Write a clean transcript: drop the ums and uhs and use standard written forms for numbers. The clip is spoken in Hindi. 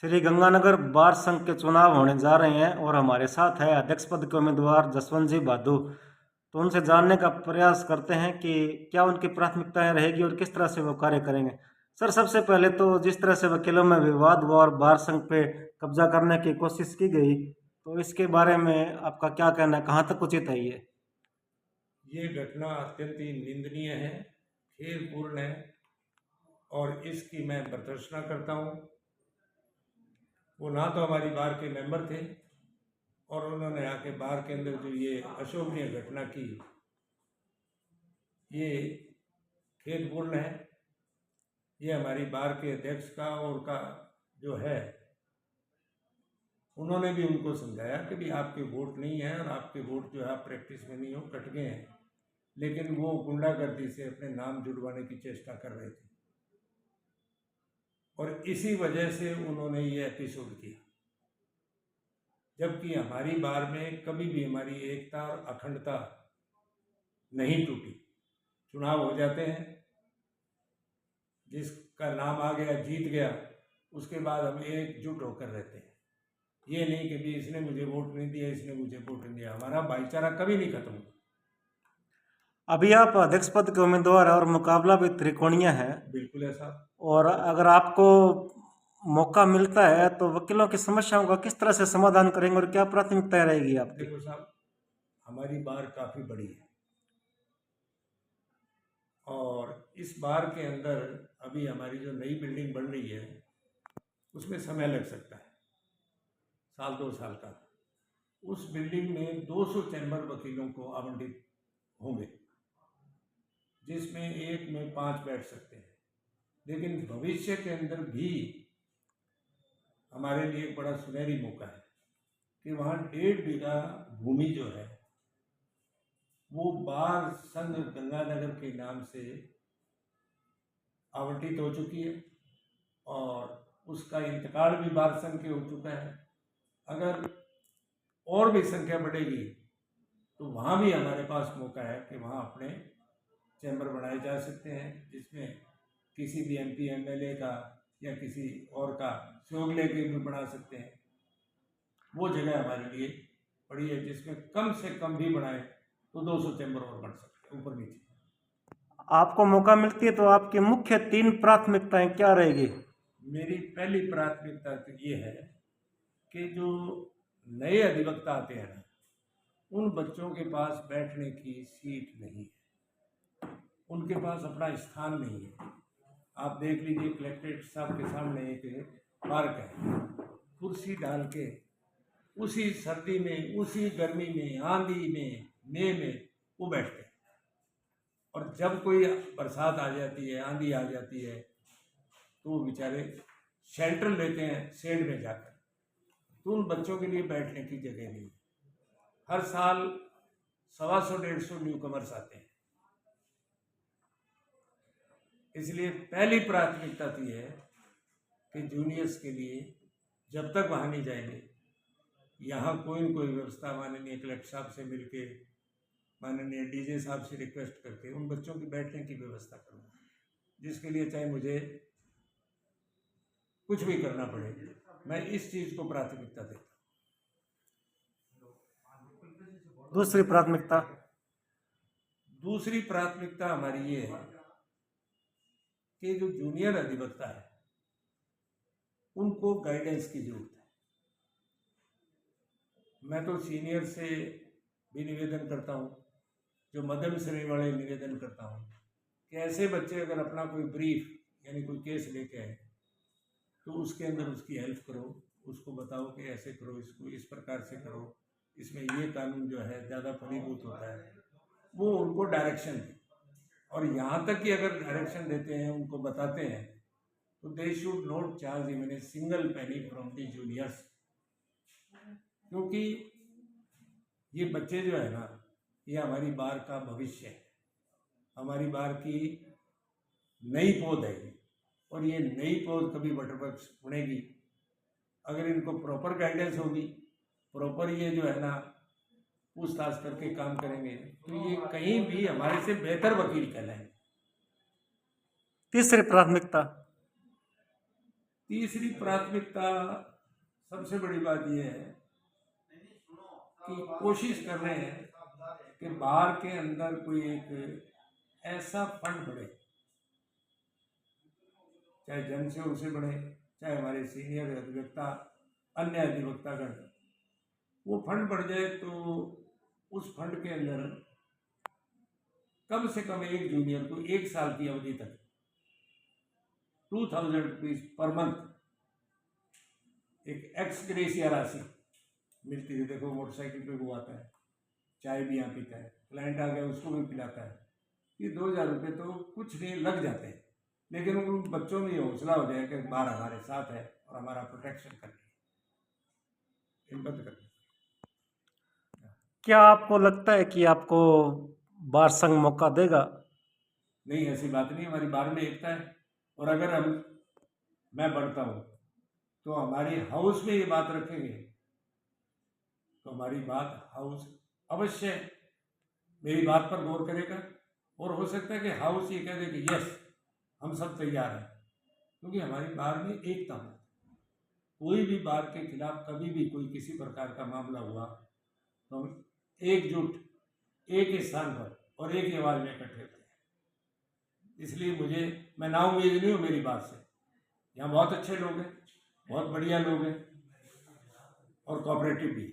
श्री गंगानगर बार संघ के चुनाव होने जा रहे हैं और हमारे साथ है अध्यक्ष पद के उम्मीदवार जसवंत जी भादु। तो उनसे जानने का प्रयास करते हैं कि क्या उनकी प्राथमिकताएं रहेगी और किस तरह से वो कार्य करेंगे। सर, सबसे पहले तो जिस तरह से वकीलों में विवाद हुआ और बार संघ पे कब्जा करने की कोशिश की गई, तो इसके बारे में आपका क्या कहना है, कहाँ तक उचित है ये घटना अत्यंत ही निंदनीय है, खेदपूर्ण है और इसकी मैं भर्त्सना करता हूँ। वो ना तो हमारी बार के मेंबर थे और उन्होंने आके बार के अंदर जो ये अशोभनीय घटना की, ये खेदपूर्ण है। ये हमारी बार के अध्यक्ष का और का जो है, उन्होंने भी उनको समझाया कि भी आपके वोट नहीं है और आपके वोट जो है आप प्रैक्टिस में नहीं हो, कट गए हैं, लेकिन वो गुंडागर्दी से अपने नाम जुड़वाने की चेष्टा कर रहे थे और इसी वजह से उन्होंने ये एपिसोड किया। जबकि हमारी बार में कभी भी हमारी एकता और अखंडता नहीं टूटी। चुनाव हो जाते हैं, जिसका नाम आ गया जीत गया, उसके बाद हम एकजुट होकर रहते हैं। ये नहीं कि भी इसने मुझे वोट नहीं दिया, इसने मुझे वोट नहीं दिया। हमारा भाईचारा कभी नहीं खत्म हुआ। अभी आप अध्यक्ष पद के उम्मीदवार हैं और मुकाबला भी त्रिकोणीय है। बिल्कुल ऐसा। और अगर आपको मौका मिलता है तो वकीलों की समस्याओं का किस तरह से समाधान करेंगे और क्या प्राथमिकताएं रहेगी आपकी? देखो साहब, हमारी बार काफ़ी बड़ी है और इस बार के अंदर अभी हमारी जो नई बिल्डिंग बन रही है उसमें समय लग सकता है, साल 2 साल का। उस बिल्डिंग में 200 चैम्बर वकीलों को आवंटित होंगे, जिसमें एक में 5 बैठ सकते हैं। लेकिन भविष्य के अंदर भी हमारे लिए एक बड़ा सुनहरी मौका है कि वहाँ 1.5 बीघा भूमि जो है वो बार संघ गंगानगर के नाम से आवंटित हो चुकी है और उसका इंतकाल भी बार संघ के हो चुका है। अगर और भी संख्या बढ़ेगी तो वहाँ भी हमारे पास मौका है कि वहाँ अपने चैम्बर बनाए जा सकते हैं, जिसमें किसी भी MP MLA का या किसी और का सहयोग लेके भी बना सकते हैं। वो जगह हमारे लिए पड़ी है, जिसमें कम से कम भी बनाए तो 200 चैम्बर और बन सकते हैं, ऊपर नीचे। आपको मौका मिलती है तो आपकी मुख्य 3 प्राथमिकताएं क्या रहेगी? मेरी पहली प्राथमिकता तो ये है कि जो नए अधिवक्ता आते हैं ना, उन बच्चों के पास बैठने की सीट नहीं है, उनके पास अपना स्थान नहीं है। आप देख लीजिए, कलेक्ट्रेट साहब के सामने एक पार्क है, कुर्सी डाल के उसी सर्दी में, उसी गर्मी में, आंधी में, मई में वो बैठते हैं। और जब कोई बरसात आ जाती है, आंधी आ जाती है, तो वो बेचारे शेल्टर लेते हैं शेड में जाकर। तो उन बच्चों के लिए बैठने की जगह नहीं। हर साल 125-150 न्यू कमर्स आते हैं। इसलिए पहली प्राथमिकता तो ये है कि जूनियर्स के लिए जब तक वहाँ नहीं जाएंगे, यहाँ कोई न कोई व्यवस्था माननीय कलेक्टर साहब से मिलके, माननीय DJ साहब से रिक्वेस्ट करके उन बच्चों की बैठने की व्यवस्था करूँगा, जिसके लिए चाहे मुझे कुछ भी करना पड़े, मैं इस चीज़ को प्राथमिकता देता हूँ। दूसरी प्राथमिकता हमारी ये है कि जो जूनियर अधिवक्ता है उनको गाइडेंस की जरूरत है। मैं तो सीनियर से भी निवेदन करता हूँ, जो मध्यम श्रेणी वाले निवेदन करता हूँ कि ऐसे बच्चे अगर अपना कोई ब्रीफ यानी कोई केस लेके आए तो उसके अंदर उसकी हेल्प करो, उसको बताओ कि ऐसे करो, इसको इस प्रकार से करो, इसमें ये कानून जो है ज़्यादा फलीभूत होता है, वो उनको डायरेक्शन दे। और यहाँ तक कि अगर डायरेक्शन देते हैं, उनको बताते हैं, तो they should not charge even a single penny from the juniors. क्योंकि ये बच्चे जो है ना, ये हमारी बार का भविष्य है, हमारी बार की नई पौध है और ये नई पौध कभी बटरवर्क्स बनेगी अगर इनको प्रॉपर गाइडेंस होगी, प्रॉपर ये जो है ना पूछताछ करके काम करेंगे, तो ये कहीं भी हमारे से बेहतर वकील कहलाएंगे। तीसरी तीसरी प्राथमिकता सबसे बड़ी बात यह है कि कोशिश कर रहे हैं कि बार के अंदर कोई एक ऐसा फंड बढ़े, चाहे जन सेवक से बढ़े, चाहे हमारे सीनियर अधिवक्ता, अन्य अधिवक्तागण, वो फंड बढ़ जाए तो उस फंड के अंदर कम से कम एक जूनियर को 1 साल की अवधि तक 2000 रुपीज पर मंथ एक एक्स ग्रेसिया राशि मिलती है। देखो मोटरसाइकिल पे वो आता है, चाय भी यहाँ पीता है, क्लाइंट आ गया उसको भी पिलाता है, ये 2000 रुपये तो कुछ नहीं लग जाते हैं, लेकिन उन बच्चों में ये हौसला हो जाए कि बार हमारे साथ है और हमारा प्रोटेक्शन कर रही है। हिम्मत कर। क्या आपको लगता है कि आपको बार संघ मौका देगा? नहीं, ऐसी बात नहीं, हमारी बार में एकता है। और अगर मैं बढ़ता हूँ तो हमारी हाउस में ये बात रखेंगे तो हमारी बात हाउस अवश्य मेरी बात पर गौर करेगा, और हो सकता है कि हाउस ये कह दे कि यस हम सब तैयार हैं, क्योंकि हमारी बार में एकता है। कोई भी बार के खिलाफ कभी भी कोई किसी प्रकार का मामला हुआ तो हम एकजुट एक स्थान पर और एक ही आवाज में इकट्ठे होते हैं। इसलिए मैं नाउम्मीद नहीं हूँ मेरी बात से। यहाँ बहुत अच्छे लोग हैं, बहुत बढ़िया लोग हैं और कोऑपरेटिव भी।